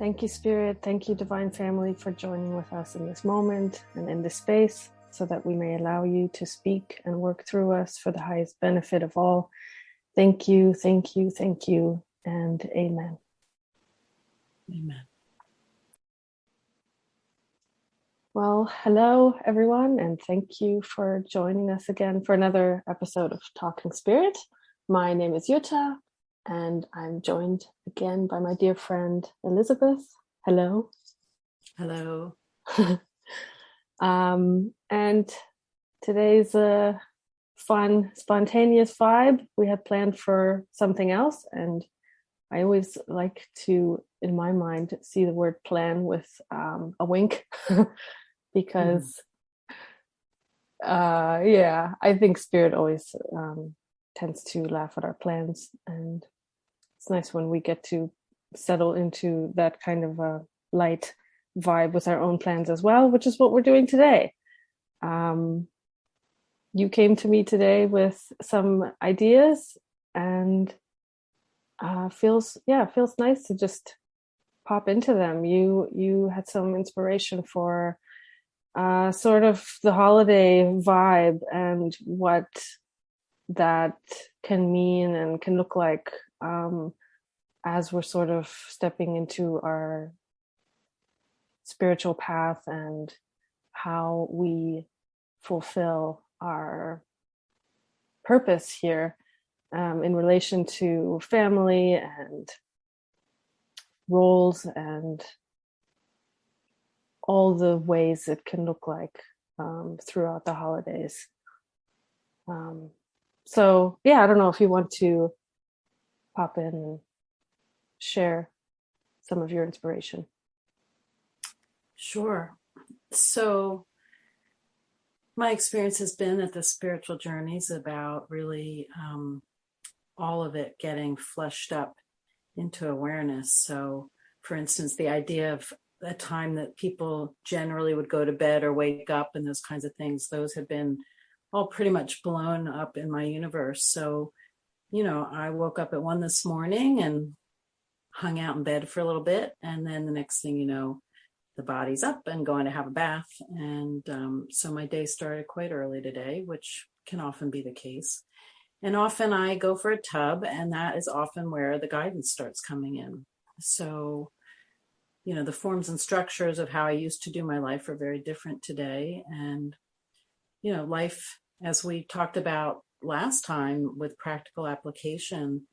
Thank you, Spirit. Thank you, Divine Family, for joining with us in this moment and in this space so that we may allow you to speak and work through us for the highest benefit of all. Thank you, thank you, thank you, and amen. Amen. Well, hello, everyone, and thank you for joining us again for another episode of Talking Spirit. My name is Jutta, and I'm joined again by my dear friend, Elizabeth. Hello. Hello. And today's a fun, spontaneous vibe. We had planned for something else, and I always like to, in my mind, see the word plan with a wink because, I think Spirit always tends to laugh at our plans, and it's nice when we get to settle into that kind of a light vibe with our own plans as well, which is what we're doing today. You came to me today with some ideas, and feels nice to just pop into them. You had some inspiration for sort of the holiday vibe and what that can mean and can look like as we're sort of stepping into our spiritual path and how we fulfill our purpose here in relation to family and roles and all the ways it can look like throughout the holidays. So I don't know if you want to pop in and share some of your inspiration. Sure. So my experience has been that the spiritual journey is about really all of it getting fleshed up into awareness. So, for instance, the idea of a time that people generally would go to bed or wake up and those kinds of things, those have been all pretty much blown up in my universe. So, I woke up at 1 this morning and hung out in bed for a little bit. And then the next thing you know, the body's up and going to have a bath. And so my day started quite early today, which can often be the case. And often I go for a tub, and that is often where the guidance starts coming in. So, the forms and structures of how I used to do my life are very different today. And, life, as we talked about last time with practical application,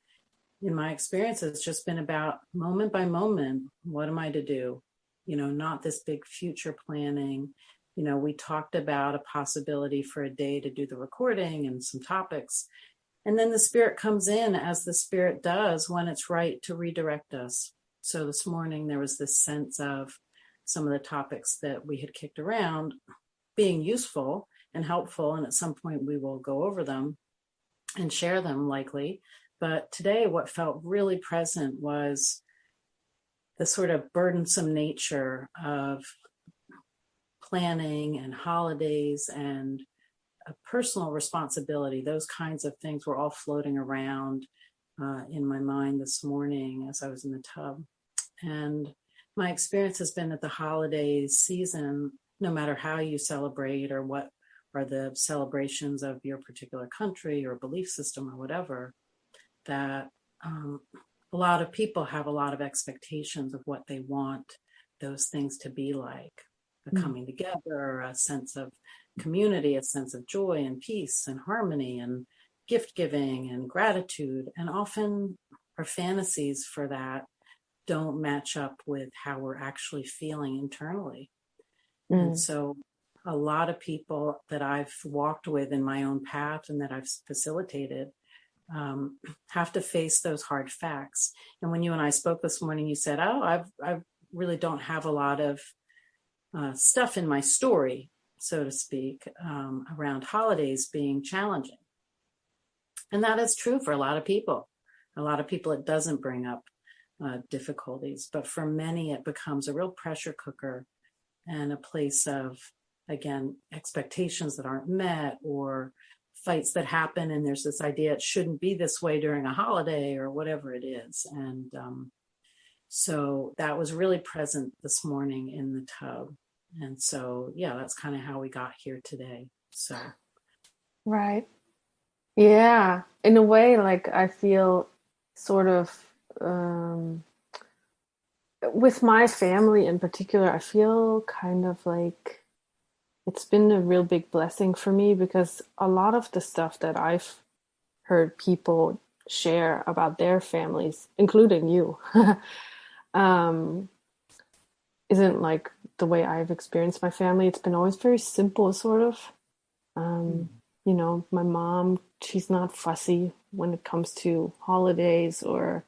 in my experience, it's just been about moment by moment, what am I to do? Not this big future planning. We talked about a possibility for a day to do the recording and some topics. And then the Spirit comes in, as the Spirit does when it's right to redirect us. So this morning there was this sense of some of the topics that we had kicked around being useful and helpful. And at some point we will go over them and share them likely. But today what felt really present was the sort of burdensome nature of planning and holidays and a personal responsibility. Those kinds of things were all floating around in my mind this morning as I was in the tub. And my experience has been that the holiday season, no matter how you celebrate or what are the celebrations of your particular country or belief system or whatever, that a lot of people have a lot of expectations of what they want those things to be like. A coming together, a sense of community, a sense of joy and peace and harmony and gift giving and gratitude. And often our fantasies for that don't match up with how we're actually feeling internally. And so a lot of people that I've walked with in my own path and that I've facilitated have to face those hard facts. And when you and I spoke this morning, you said, I really don't have a lot of stuff in my story, so to speak, around holidays being challenging. And that is true for a lot of people. A lot of people, it doesn't bring up difficulties, but for many, it becomes a real pressure cooker and a place of, again, expectations that aren't met or fights that happen. And there's this idea it shouldn't be this way during a holiday or whatever it is. And So that was really present this morning in the tub. And so, yeah, that's kind of how we got here today. So, Right. Yeah. In a way, like I feel sort of um, with my family in particular, I feel kind of like it's been a real big blessing for me because a lot of the stuff that I've heard people share about their families, including you, um, isn't like the way I've experienced my family. It's been always very simple, sort of. Um, you know, my mom, she's not fussy when it comes to holidays or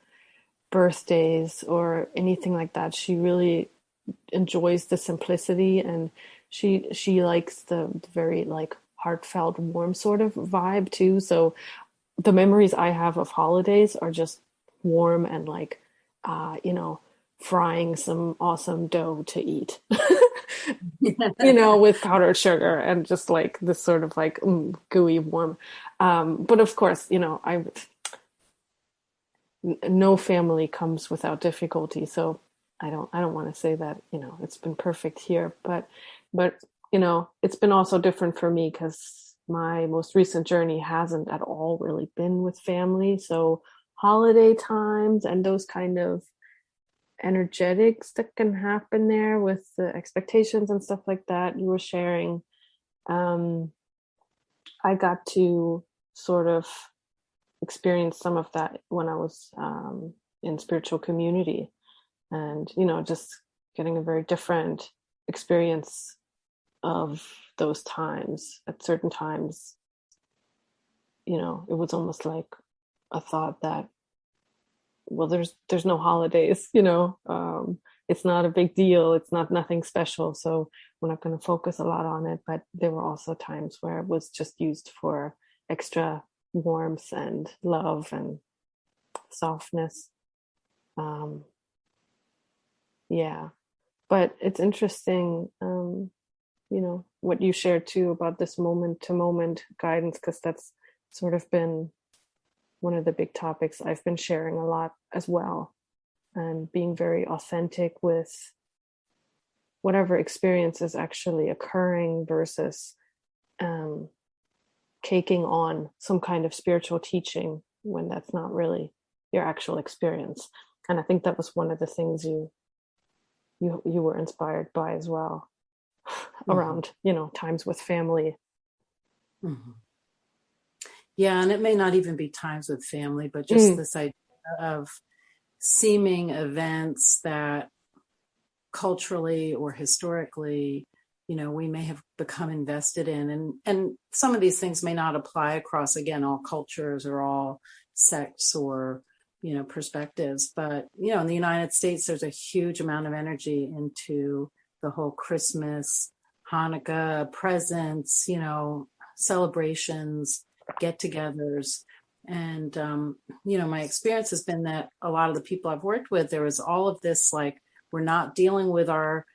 birthdays or anything like that. She really enjoys the simplicity, and she likes the very like heartfelt, warm sort of vibe too. So the memories I have of holidays are just warm and like, you know, frying some awesome dough to eat, you know, with powdered sugar and just like this sort of like gooey warm. But of course, you know, no family comes without difficulty. So I don't want to say that, you know, it's been perfect here, but, you know, it's been also different for me because my most recent journey hasn't at all really been with family. So holiday times and those kind of energetics that can happen there with the expectations and stuff like that you were sharing, um, I got to sort of experience some of that when I was in spiritual community, and you know, just getting a very different experience of those times. At certain times, you know, it was almost like a thought that, well, there's no holidays, you know, it's not a big deal, it's not nothing special, so we're not going to focus a lot on it. But there were also times where it was just used for extra warmth and love and softness. um yeah, but it's interesting, you know, what you shared too about this moment to moment guidance, because that's sort of been one of the big topics I've been sharing a lot as well, and being very authentic with whatever experience is actually occurring versus um, caking on some kind of spiritual teaching when that's not really your actual experience. And I think that was one of the things you were inspired by as well, mm-hmm. around, you know, times with family. Mm-hmm. Yeah, and it may not even be times with family, but just Mm, this idea of seeming events that culturally or historically, you know, we may have become invested in. And some of these things may not apply across, again, all cultures or all sects or, you know, perspectives. But, you know, in the United States, there's a huge amount of energy into the whole Christmas, Hanukkah, presents, you know, celebrations, get-togethers. And, you know, my experience has been that a lot of the people I've worked with, there was all of this, like, we're not dealing with our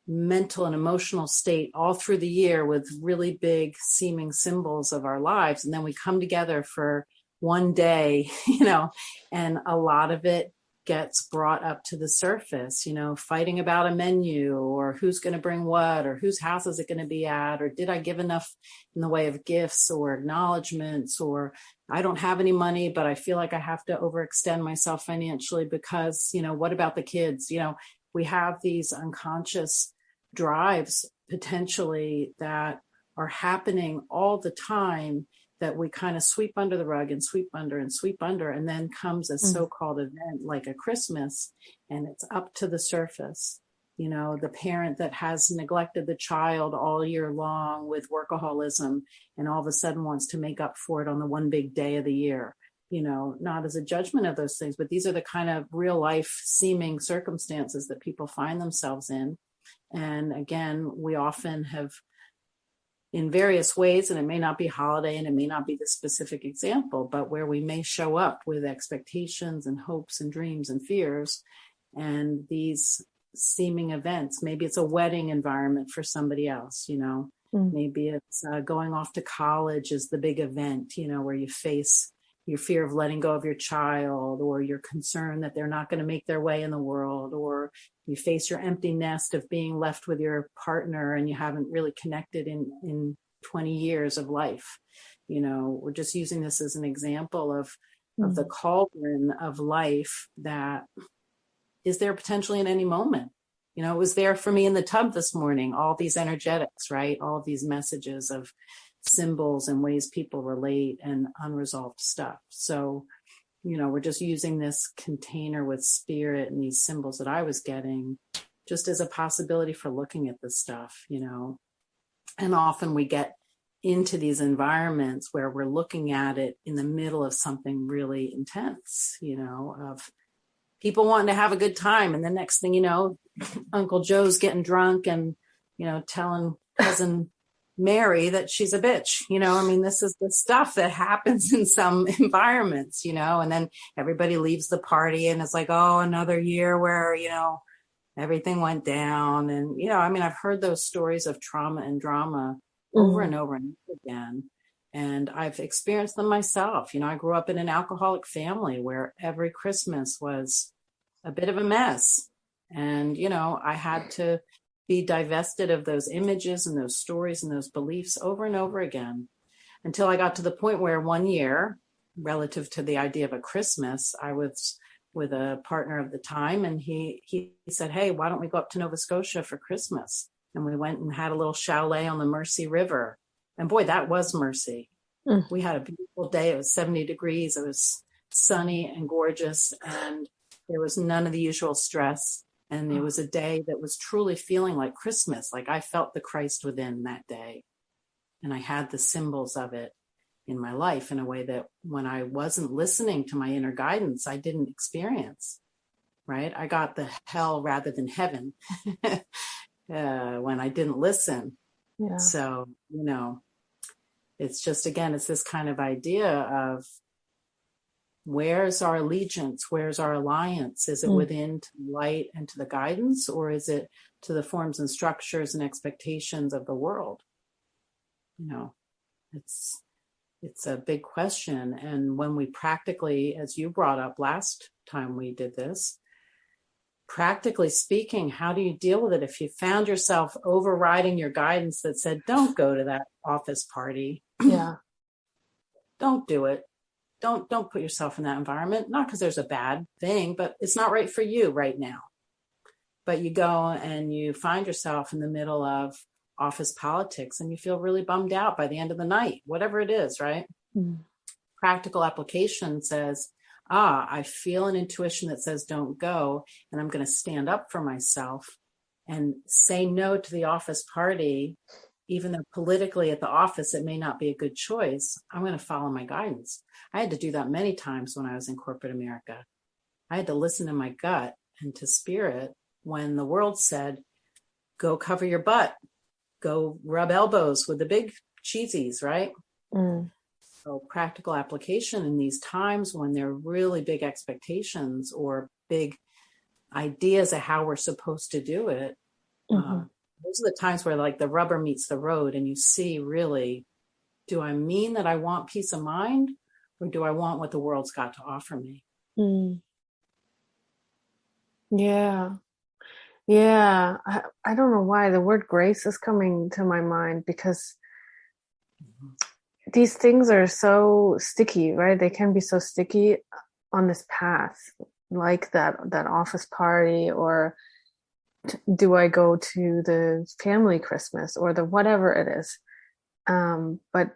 mental and emotional state all through the year with really big seeming symbols of our lives. And then we come together for one day, you know, and a lot of it gets brought up to the surface, you know, fighting about a menu or who's going to bring what or whose house is it going to be at, or did I give enough in the way of gifts or acknowledgments, or I don't have any money, but I feel like I have to overextend myself financially because, you know, what about the kids? You know, we have these unconscious drives potentially that are happening all the time that we kind of sweep under the rug and sweep under and sweep under. And then comes a mm, so-called event like a Christmas, and it's up to the surface. You know, the parent that has neglected the child all year long with workaholism and all of a sudden wants to make up for it on the one big day of the year. You know, not as a judgment of those things, but these are the kind of real life seeming circumstances that people find themselves in. And again, we often have, in various ways, and it may not be holiday and it may not be the specific example, but where we may show up with expectations and hopes and dreams and fears. And these seeming events, maybe it's a wedding environment for somebody else, you know, mm, maybe it's going off to college is the big event, you know, where you face your fear of letting go of your child, or your concern that they're not going to make their way in the world, or you face your empty nest of being left with your partner and you haven't really connected in 20 years of life. We're just using this as an example of the cauldron of life that is there potentially in any moment. It was there for me in the tub this morning, all these energetics, right? All of these messages of symbols and ways people relate and unresolved stuff. So, we're just using this container with spirit and these symbols that I was getting just as a possibility for looking at this stuff, And often we get into these environments where we're looking at it in the middle of something really intense, of people wanting to have a good time. And the next thing you know, Uncle Joe's getting drunk and, telling cousin Mary that she's a bitch. This is the stuff that happens in some environments, and then everybody leaves the party and it's like, oh, another year where, everything went down. And, I've heard those stories of trauma and drama over and over and over again. And I've experienced them myself. I grew up in an alcoholic family where every Christmas was a bit of a mess. And, I had to be divested of those images and those stories and those beliefs over and over again, until I got to the point where one year, relative to the idea of a Christmas, I was with a partner of the time, and he said, hey, why don't we go up to Nova Scotia for Christmas? And we went and had a little chalet on the Mercy River. And boy, that was mercy. We had a beautiful day. It was 70 degrees. It was sunny and gorgeous. And there was none of the usual stress. And it was a day that was truly feeling like Christmas. Like I felt the Christ within that day. And I had the symbols of it in my life in a way that when I wasn't listening to my inner guidance, I didn't experience, right? I got the hell rather than heaven when I didn't listen. Yeah. So, it's just, again, it's this kind of idea of where's our allegiance? Where's our alliance? Is it within to the light and to the guidance, or is it to the forms and structures and expectations of the world? It's a big question. And when we practically, as you brought up last time we did this, practically speaking, how do you deal with it if you found yourself overriding your guidance that said, don't go to that office party? Yeah. Don't do it. Don't put yourself in that environment. Not because there's a bad thing, but it's not right for you right now. But you go and you find yourself in the middle of office politics and you feel really bummed out by the end of the night, whatever it is, right? Practical application says, I feel an intuition that says don't go, and I'm going to stand up for myself and say no to the office party, even though politically at the office it may not be a good choice. I'm going to follow my guidance. I had to do that many times when I was in corporate America. I had to listen to my gut and to spirit when the world said, go cover your butt, go rub elbows with the big cheesies, right? So practical application in these times when there are really big expectations or big ideas of how we're supposed to do it. Those are the times where like the rubber meets the road and you see really, do I mean that I want peace of mind, or do I want what the world's got to offer me? Yeah. Yeah. I don't know why the word grace is coming to my mind, because these things are so sticky, right? They can be so sticky on this path, like that office party, or do I go to the family Christmas, or the whatever it is. But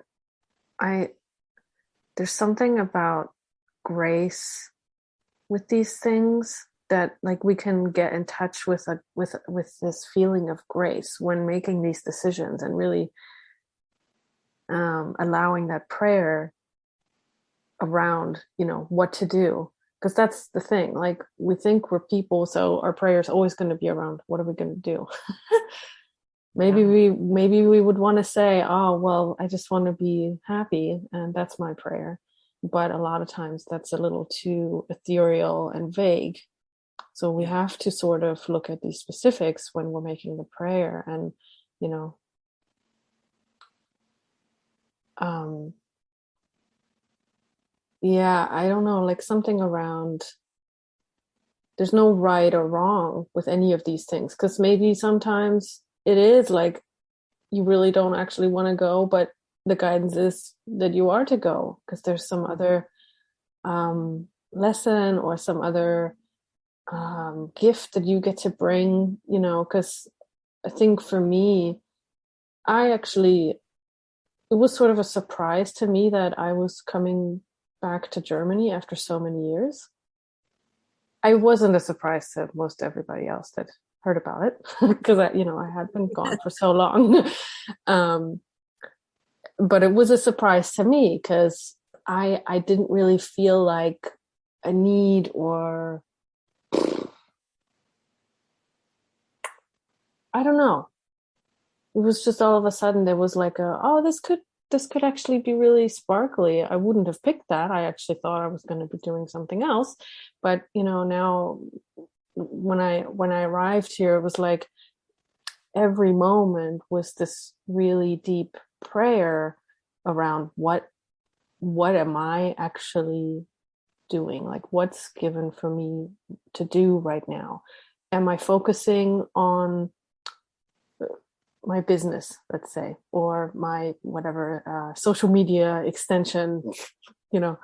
there's something about grace with these things that like we can get in touch with this feeling of grace when making these decisions, and really allowing that prayer around, what to do. Because that's the thing, like we think we're people, so our prayer is always going to be around what are we going to do. maybe we would want to say, oh well, I just want to be happy, and that's my prayer. But a lot of times that's a little too ethereal and vague, so we have to sort of look at these specifics when we're making the prayer. And yeah, I don't know, like something around there's no right or wrong with any of these things because maybe sometimes it is like you really don't actually want to go, but the guidance is that you are to go because there's some other lesson or some other gift that you get to bring, because I think for me, I actually, it was sort of a surprise to me that I was coming back to Germany after so many years. I wasn't a surprise to most everybody else that heard about it because I had been gone for so long. um, but it was a surprise to me because I didn't really feel like a need or I don't know. It was just all of a sudden there was like this could actually be really sparkly. I wouldn't have picked that. I actually thought I was going to be doing something else. But now when I arrived here, it was like every moment was this really deep prayer around what am I actually doing? Like what's given for me to do right now? Am I focusing on my business, let's say, or my whatever social media extension, you know,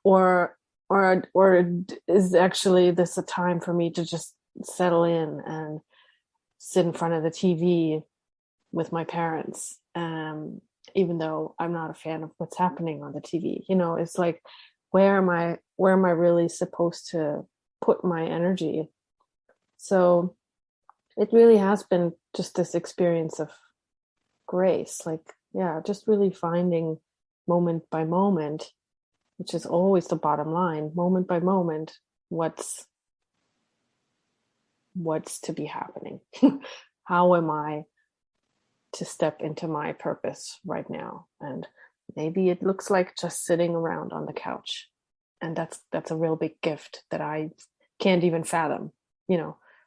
or or is actually this a time for me to just settle in and sit in front of the TV with my parents, even though I'm not a fan of what's happening on the TV. It's like where am I really supposed to put my energy? So it really has been just this experience of grace, like, yeah, just really finding moment by moment, which is always the bottom line, moment by moment, what's to be happening. How am I to step into my purpose right now? And maybe it looks like just sitting around on the couch, and that's a real big gift that I can't even fathom,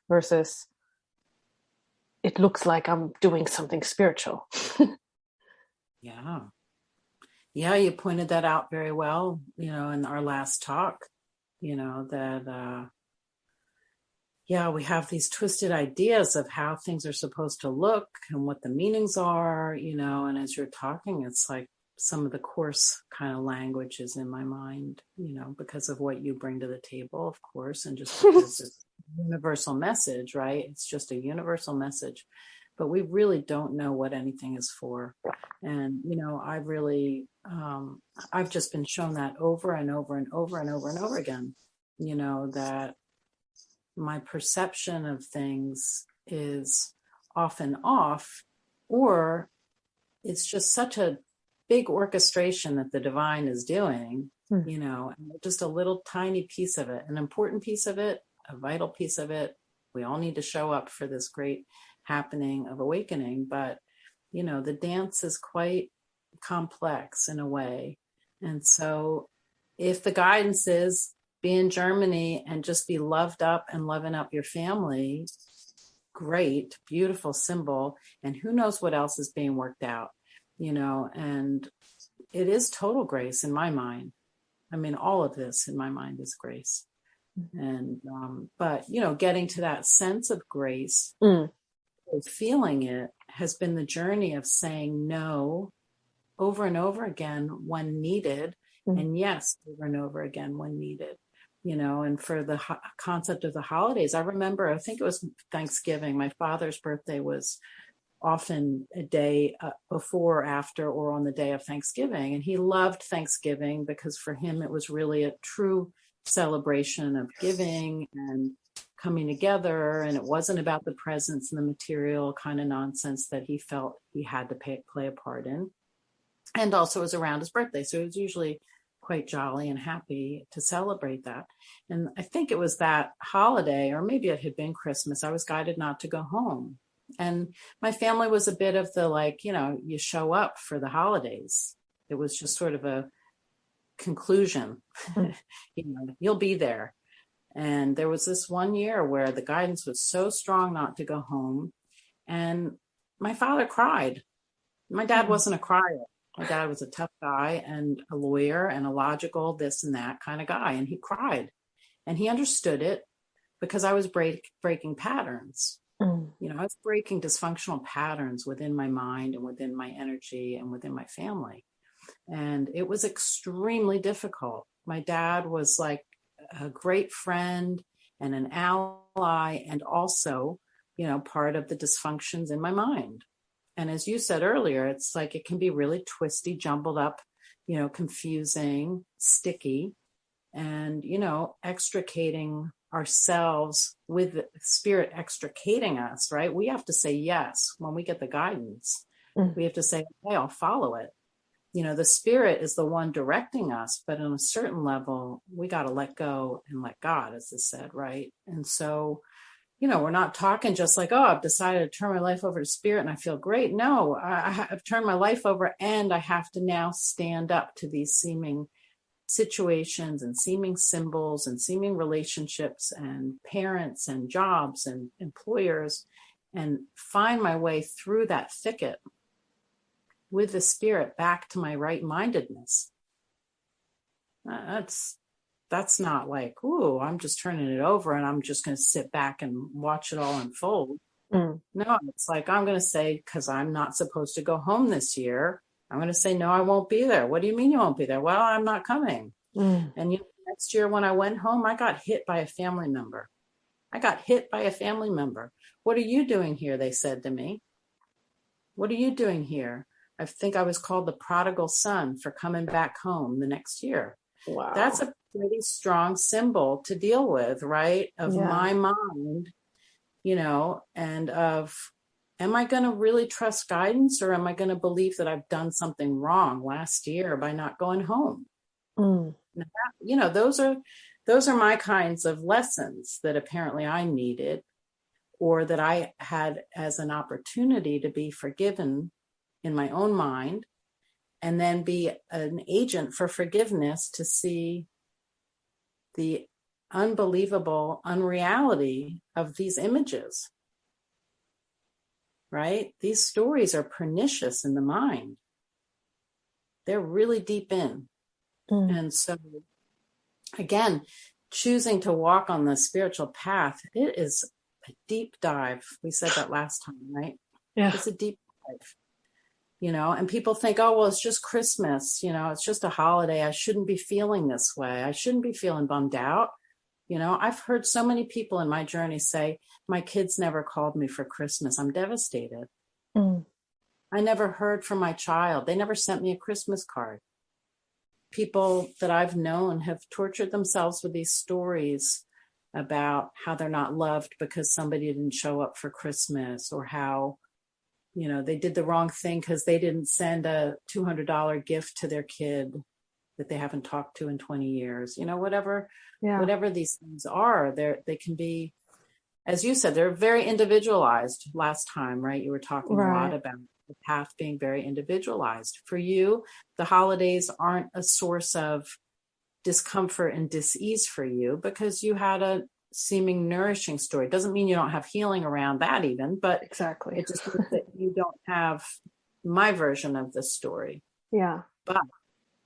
versus it looks like I'm doing something spiritual. Yeah. Yeah, you pointed that out very well, in our last talk, that, yeah, we have these twisted ideas of how things are supposed to look and what the meanings are, and as you're talking, it's like some of the coarse kind of language is in my mind, because of what you bring to the table, of course, and just because it's a universal message, right? It's just a universal message, but we really don't know what anything is for. And, I've just been shown that over and over and over and over and over again, that my perception of things is often off, or it's just such a big orchestration that the divine is doing, and just a little tiny piece of it, an important piece of it, a vital piece of it. We all need to show up for this great happening of awakening, but the dance is quite complex in a way. And so if the guidance is be in Germany and just be loved up and loving up your family, great, beautiful symbol. And who knows what else is being worked out, and it is total grace in my mind. I mean, all of this in my mind is grace. And, but, getting to that sense of grace, feeling it has been the journey of saying no over and over again when needed. And yes, over and over again when needed. And for the concept of the holidays, I remember, I think it was Thanksgiving. My father's birthday was often a day before or after or on the day of Thanksgiving. And he loved Thanksgiving because for him, it was really a true celebration of giving and coming together. And it wasn't about the presents and the material kind of nonsense that he felt he had to play a part in. And also it was around his birthday. So it was usually quite jolly and happy to celebrate that. And I think it was that holiday, or maybe it had been Christmas, I was guided not to go home. And my family was a bit of the you show up for the holidays. It was just sort of a conclusion, you'll be there. And there was this one year where the guidance was so strong not to go home. And my father cried. My dad wasn't a crier. My dad was a tough guy and a lawyer and a logical this and that kind of guy. And he cried and he understood it because I was breaking patterns. Mm. I was breaking dysfunctional patterns within my mind and within my energy and within my family. And it was extremely difficult. My dad was like a great friend and an ally, and also, part of the dysfunctions in my mind. And as you said earlier, it's like it can be really twisty, jumbled up, confusing, sticky, and, extricating ourselves with the spirit extricating us, right? We have to say yes when we get the guidance. We have to say, hey, I'll follow it. The spirit is the one directing us, but on a certain level, we got to let go and let God, as I said, right? And so, we're not talking just like, oh, I've decided to turn my life over to spirit and I feel great. No, I've turned my life over and I have to now stand up to these seeming situations and seeming symbols and seeming relationships and parents and jobs and employers and find my way through that thicket with the spirit back to my right-mindedness. That's not like, ooh, I'm just turning it over and I'm just going to sit back and watch it all unfold. No, it's like, I'm going to say, because I'm not supposed to go home this year, I'm going to say, no, I won't be there. What do you mean you won't be there? Well, I'm not coming. And next year when I went home, I got hit by a family member. What are you doing here? They said to me. What are you doing here? I think I was called the prodigal son for coming back home the next year. Wow. That's a pretty strong symbol to deal with, right? Of my mind, and of, am I going to really trust guidance, or am I going to believe that I've done something wrong last year by not going home? Now, those are my kinds of lessons that apparently I needed, or that I had as an opportunity to be forgiven in my own mind, and then be an agent for forgiveness to see the unbelievable unreality of these images, right? These stories are pernicious in the mind. They're really deep in. And so, again, choosing to walk on the spiritual path, it is a deep dive. We said that last time, right? Yeah. It's a deep dive. And people think, oh, well, it's just Christmas, it's just a holiday. I shouldn't be feeling this way. I shouldn't be feeling bummed out. I've heard so many people in my journey say, my kids never called me for Christmas. I'm devastated. I never heard from my child. They never sent me a Christmas card. People that I've known have tortured themselves with these stories about how they're not loved because somebody didn't show up for Christmas, or how they did the wrong thing because they didn't send a $200 gift to their kid that they haven't talked to in 20 years. Whatever these things are, they can be, as you said, they're very individualized last time, right? You were talking a lot about the path being very individualized. For you, the holidays aren't a source of discomfort and dis-ease for you because you had a seeming nourishing story. It doesn't mean you don't have healing around that even, but Exactly. it just means that you don't have my version of the story. Yeah. But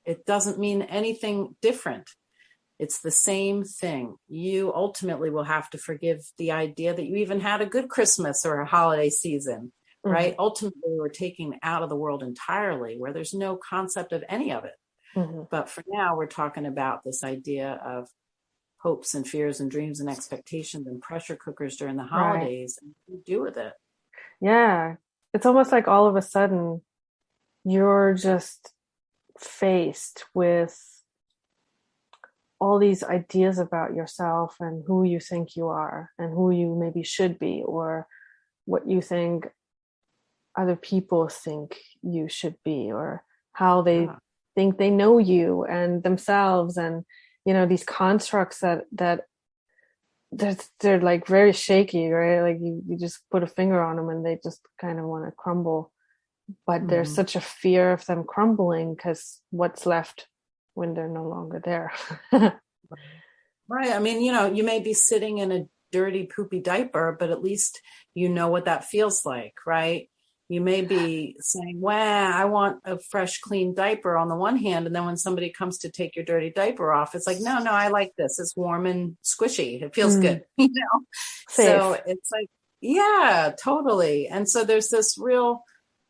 it doesn't mean anything different. It's the same thing. You ultimately will have to forgive the idea that you even had a good Christmas or a holiday season, right? Ultimately, we're taking out of the world entirely, where there's no concept of any of it. But for now, we're talking about this idea of hopes and fears and dreams and expectations and pressure cookers during the holidays, and what do you do with it? Yeah. It's almost like all of a sudden you're just faced with all these ideas about yourself and who you think you are and who you maybe should be, or what you think other people think you should be, or how they think they know you and themselves, and these constructs that they're like very shaky, right? Like you just put a finger on them and they just kind of want to crumble, but there's such a fear of them crumbling because what's left when they're no longer there. Right. I mean, you may be sitting in a dirty, poopy diaper, but at least you know what that feels like, right? You may be saying, wow, I want a fresh, clean diaper on the one hand. And then when somebody comes to take your dirty diaper off, it's like, no, I like this. It's warm and squishy. It feels good, you know? So Safe. it's like, yeah, totally. And so there's this real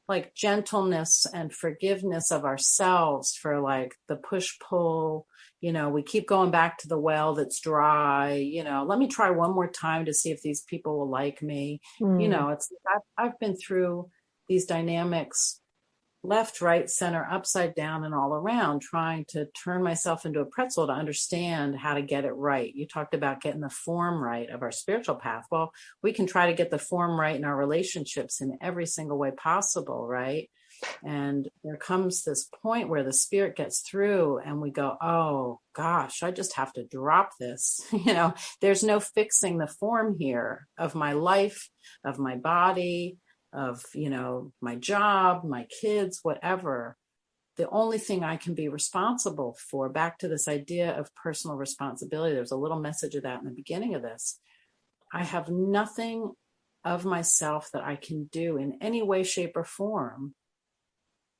like gentleness and forgiveness of ourselves for like the push pull. You know, we keep going back to the well that's dry. You know, let me try one more time to see if these people will like me. You know, it's I've been through these dynamics left, right, center, upside down, and all around, trying to turn myself into a pretzel to understand how to get it right. You talked about getting the form right of our spiritual path. Well, we can try to get the form right in our relationships in every single way possible, right? And there comes this point where the spirit gets through and we go, oh gosh, I just have to drop this. You know, there's no fixing the form here of my life, of my body, of, you know, my job, my kids, whatever. The only thing I can be responsible for, back to this idea of personal responsibility, there's a little message of that in the beginning of this. I have nothing of myself that I can do in any way, shape, or form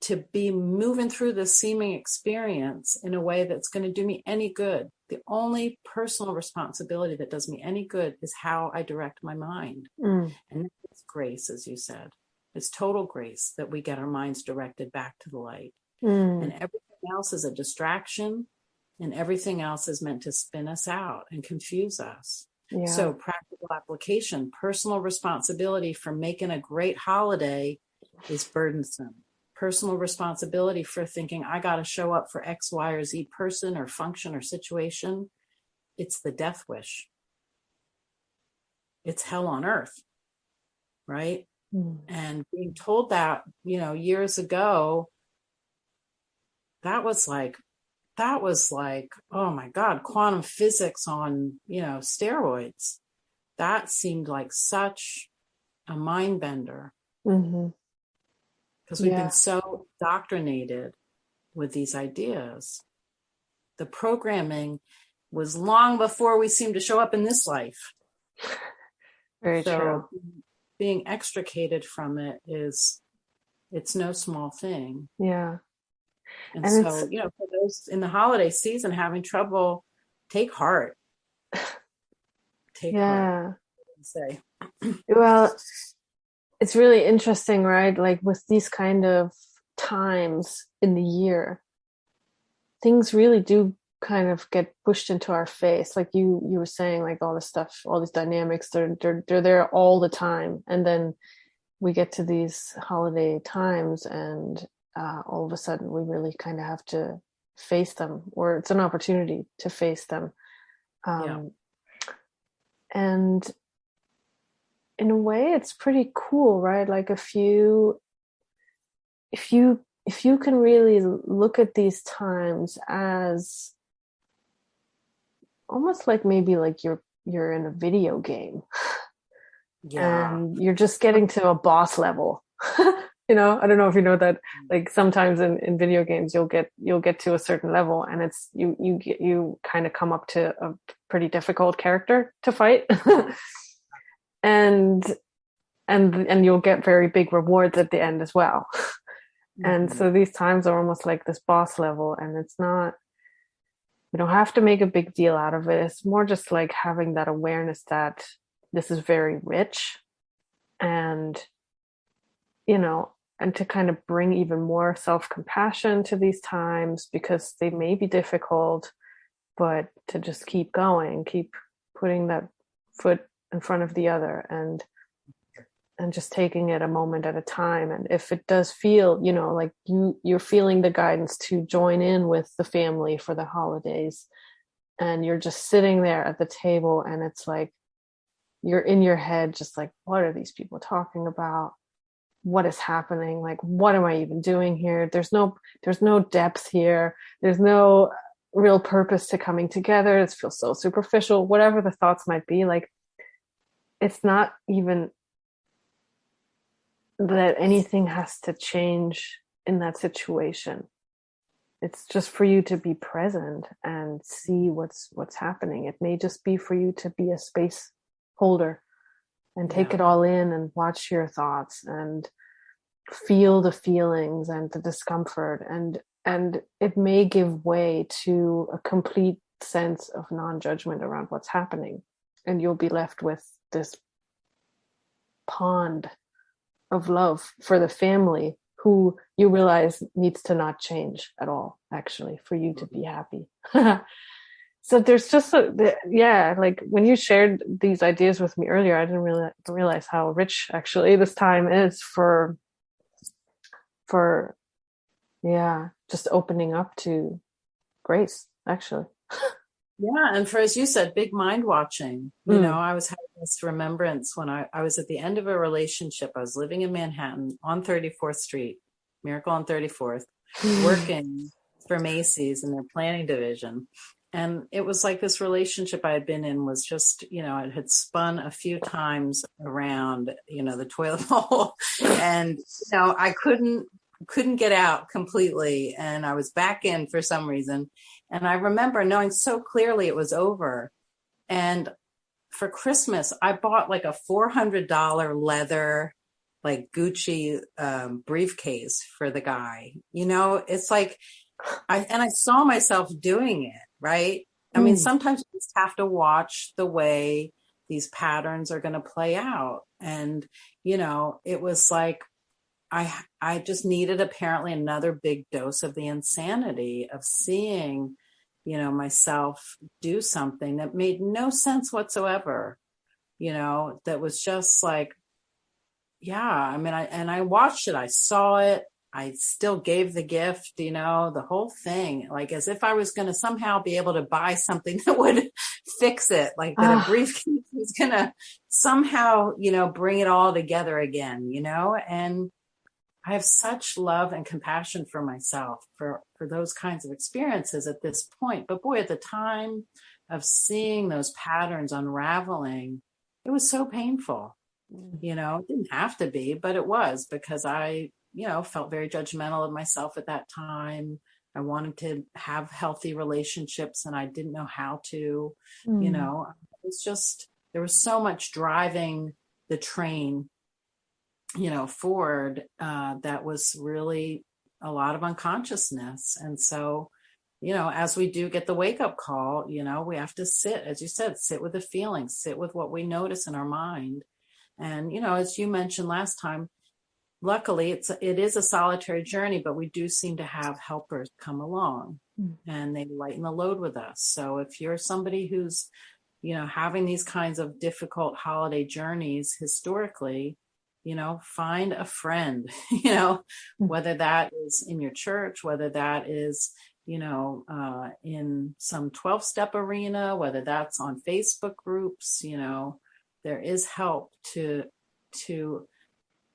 to be moving through this seeming experience in a way that's going to do me any good. The only personal responsibility that does me any good is how I direct my mind. And it's grace, as you said. It's total grace that we get our minds directed back to the light. And everything else is a distraction, and everything else is meant to spin us out and confuse us. Yeah. So practical application, personal responsibility for making a great holiday is burdensome. Personal responsibility for thinking I got to show up for X, Y, or Z person or function or situation, it's the death wish. It's hell on earth, right? And being told that, you know, years ago, that was like, oh my God, quantum physics on, you know, steroids. That seemed like such a mind bender. Because we've been so indoctrinated with these ideas. The programming was long before we seemed to show up in this life. Very true. Being extricated from it it's no small thing. Yeah. And so, you know, for those in the holiday season having trouble, take heart. Take heart. Say. Well, it's really interesting, right? Like with these kind of times in the year, things really do kind of get pushed into our face. Like you were saying, like all this stuff, all these dynamics, they're there all the time. And then we get to these holiday times and all of a sudden we really kind of have to face them, or it's an opportunity to face them. And in a way it's pretty cool, right? Like if you can really look at these times as almost like maybe like you're in a video game. And you're just getting to a boss level. You know, I don't know if you know that, like sometimes in video games you'll get to a certain level and it's you kind of come up to a pretty difficult character to fight. and you'll get very big rewards at the end as well. And so these times are almost like this boss level, and it's not, we don't have to make a big deal out of it. It's more just like having that awareness that this is very rich, and, you know, and to kind of bring even more self-compassion to these times because they may be difficult, but to just keep going, keep putting that foot in front of the other, and just taking it a moment at a time. And if it does feel, you know, like you're feeling the guidance to join in with the family for the holidays, and you're just sitting there at the table and it's like, you're in your head, just like, what are these people talking about? What is happening? Like, what am I even doing here? There's no depth here. There's no real purpose to coming together. It feels so superficial, whatever the thoughts might be. Like, it's not even that anything has to change in that situation. It's just for you to be present and see what's happening. It may just be for you to be a space holder and take it all in and watch your thoughts and feel the feelings and the discomfort, and it may give way to a complete sense of non-judgment around what's happening, and you'll be left with this pond of love for the family who you realize needs to not change at all, actually, for you to be happy. So there's just like when you shared these ideas with me earlier, I didn't really realize how rich actually this time is for just opening up to grace, actually. Yeah. And for, as you said, big mind watching. I was having this remembrance when I was at the end of a relationship. I was living in Manhattan on 34th Street, Miracle on 34th, working for Macy's in their planning division. And it was like this relationship I had been in was just, it had spun a few times around, the toilet bowl. And, I couldn't get out completely. And I was back in for some reason. And I remember knowing so clearly it was over. And for Christmas, I bought like a $400 leather, like Gucci briefcase for the guy. It's like, I saw myself doing it, right? I mean, sometimes you just have to watch the way these patterns are going to play out. And, it was like, I just needed apparently another big dose of the insanity of seeing, myself do something that made no sense whatsoever, that was just like, yeah, I mean, I watched it, I saw it, I still gave the gift, the whole thing, like as if I was going to somehow be able to buy something that would fix it, like that a briefcase was going to somehow, bring it all together again, and I have such love and compassion for myself for those kinds of experiences at this point. But boy, at the time of seeing those patterns unraveling, it was so painful. It didn't have to be, but it was, because I, felt very judgmental of myself at that time. I wanted to have healthy relationships and I didn't know how to, it's just, there was so much driving the train forward, that was really a lot of unconsciousness. And so, as we do get the wake up call, we have to sit, as you said, sit with the feelings, sit with what we notice in our mind. And, as you mentioned last time, luckily it is a solitary journey, but we do seem to have helpers come along and they lighten the load with us. So if you're somebody who's, having these kinds of difficult holiday journeys historically, find a friend, whether that is in your church, whether that is, in some 12-step arena, whether that's on Facebook groups, there is help to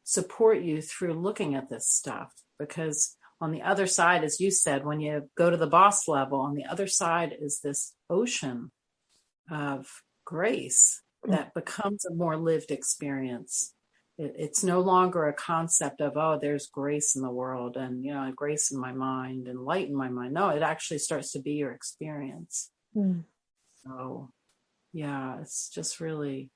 support you through looking at this stuff. Because on the other side, as you said, when you go to the boss level, on the other side is this ocean of grace that becomes a more lived experience. It's no longer a concept of, oh, there's grace in the world and, grace in my mind and light in my mind. No, it actually starts to be your experience. So, yeah, it's just really,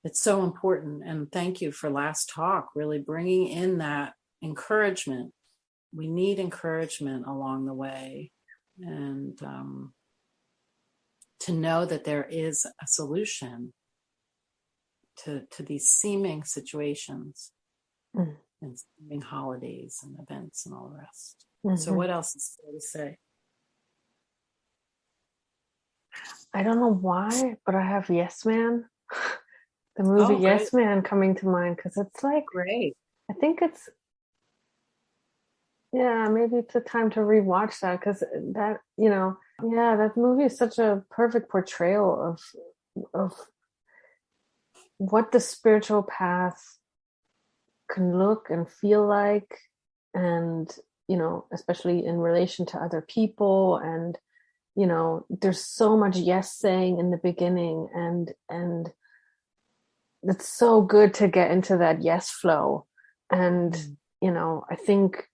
it's so important. And thank you for last talk, really bringing in that encouragement. We need encouragement along the way. And to know that there is a solution to these seeming situations and seeming holidays and events and all the rest. So what else is there to say? I don't know why, but I have Yes Man, the movie Yes Man, coming to mind, because it's like, great. I think it's, maybe it's a time to rewatch that, because that, that movie is such a perfect portrayal of what the spiritual path can look and feel like, and especially in relation to other people. And there's so much yes saying in the beginning, and it's so good to get into that yes flow. And I think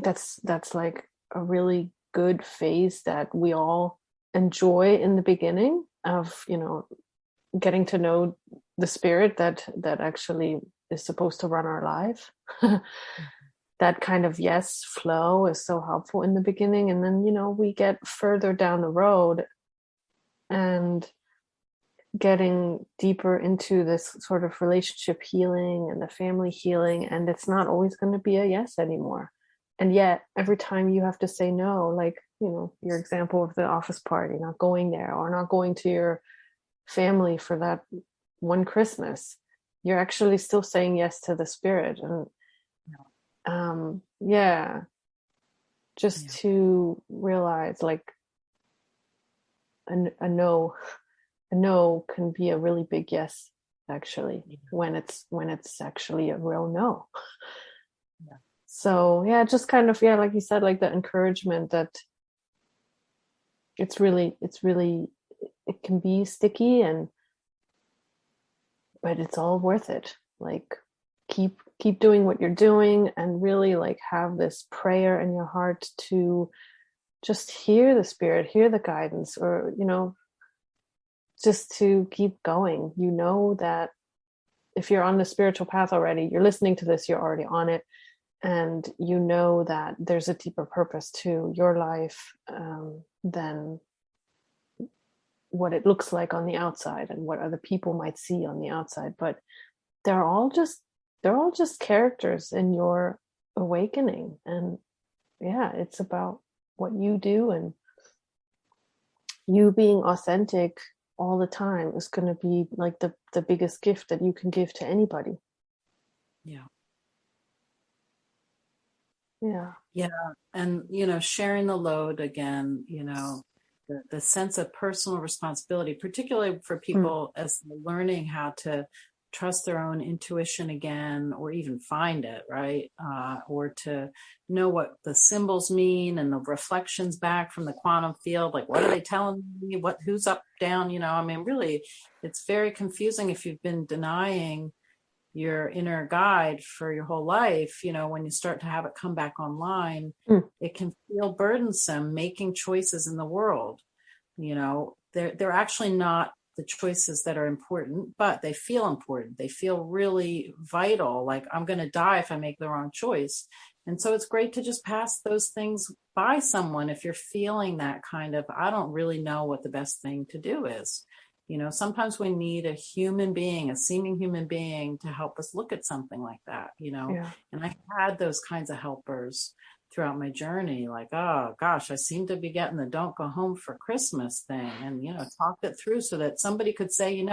that's like a really good phase that we all enjoy in the beginning of getting to know the spirit that actually is supposed to run our life. That kind of yes flow is so helpful in the beginning. And then, we get further down the road and getting deeper into this sort of relationship healing and the family healing. And it's not always going to be a yes anymore. And yet every time you have to say no, like, your example of the office party, not going there, or not going to your family for that one Christmas, you're actually still saying yes to the spirit. And to realize, like, a no can be a really big yes, actually, when it's actually a real no. So just kind of, like you said, like the encouragement that it's really, it can be sticky, but it's all worth it. Like, keep doing what you're doing, and really, like, have this prayer in your heart to just hear the spirit, hear the guidance, or just to keep going. That if you're on the spiritual path already, you're listening to this, you're already on it, and that there's a deeper purpose to your life than what it looks like on the outside and what other people might see on the outside. But they're all just characters in your awakening. And it's about what you do, and you being authentic all the time is going to be like the biggest gift that you can give to anybody. And sharing the load again, the sense of personal responsibility, particularly for people as they're learning how to trust their own intuition again, or even find it, right? Or to know what the symbols mean and the reflections back from the quantum field. Like, what are they telling me? Who's up, down? Really, it's very confusing if you've been denying your inner guide for your whole life. When you start to have it come back online, it can feel burdensome making choices in the world. They're actually not the choices that are important, but they feel important. They feel really vital. Like, I'm going to die if I make the wrong choice. And so it's great to just pass those things by someone if you're feeling that kind of, I don't really know what the best thing to do is. Sometimes we need a human being, a seeming human being, to help us look at something like that, And I had those kinds of helpers throughout my journey. Like, oh gosh, I seem to be getting the don't go home for Christmas thing, and, talked it through so that somebody could say, you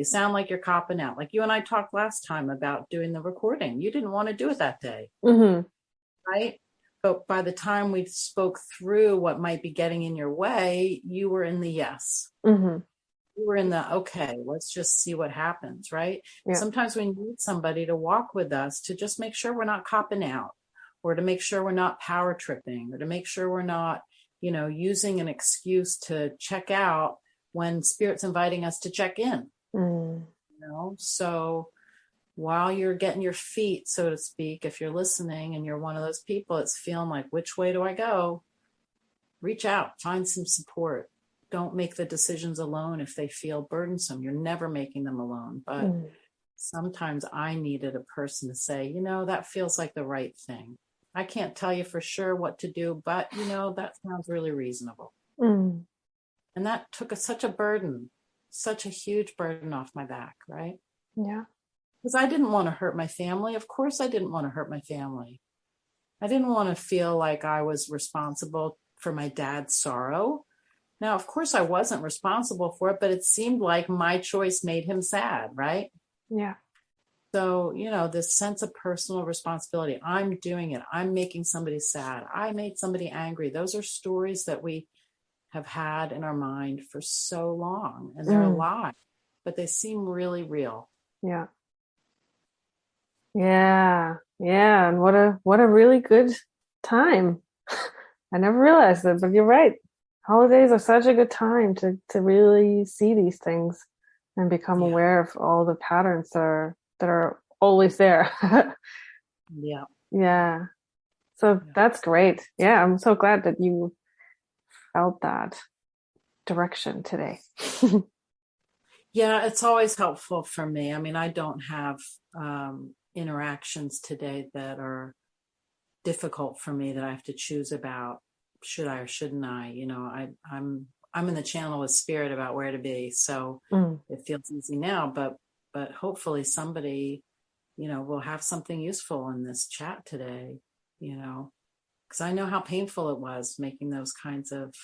sound like you're copping out. Like you and I talked last time about doing the recording. You didn't want to do it that day. Right? But by the time we spoke through what might be getting in your way, you were in the yes. We were in the, okay, let's just see what happens, right? Sometimes we need somebody to walk with us to just make sure we're not copping out, or to make sure we're not power tripping, or to make sure we're not, using an excuse to check out when Spirit's inviting us to check in. So while you're getting your feet, so to speak, if you're listening and you're one of those people that's feeling like, which way do I go? Reach out, find some support. Don't make the decisions alone if they feel burdensome. You're never making them alone. But sometimes I needed a person to say, that feels like the right thing. I can't tell you for sure what to do, but, that sounds really reasonable. And that took such a burden, such a huge burden off my back, right? Yeah. Because I didn't want to hurt my family. Of course, I didn't want to hurt my family. I didn't want to feel like I was responsible for my dad's sorrow. Now, of course, I wasn't responsible for it, but it seemed like my choice made him sad, right? Yeah. So, this sense of personal responsibility, I'm doing it. I'm making somebody sad. I made somebody angry. Those are stories that we have had in our mind for so long, and they're alive, but they seem really real. Yeah. Yeah. Yeah. And what a really good time. I never realized it, but you're right. Holidays are such a good time to really see these things and become aware of all the patterns that are always there. Yeah. So that's great. Yeah, I'm so glad that you felt that direction today. Yeah, it's always helpful for me. I mean, I don't have interactions today that are difficult for me, that I have to choose about, should I or shouldn't I? I'm in the channel with spirit about where to be, so Mm. it feels easy now. But hopefully somebody, will have something useful in this chat today. Because I know how painful it was making those kinds of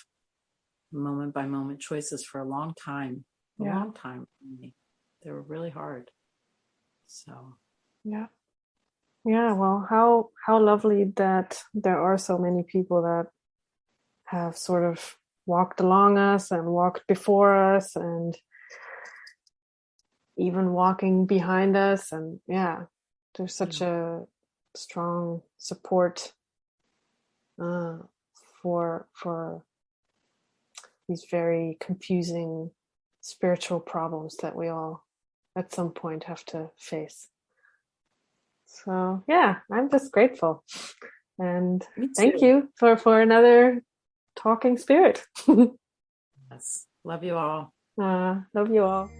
moment by moment choices for a Yeah. long time for me. They were really hard. So Yeah. Yeah. Well, how lovely that there are so many people that have sort of walked along us and walked before us and even walking behind us. And yeah, there's such a strong support uh, for these very confusing spiritual problems that we all at some point have to face. So yeah, I'm just grateful. And me thank too. you for another talking spirit. Yes. Love you all. Love you all.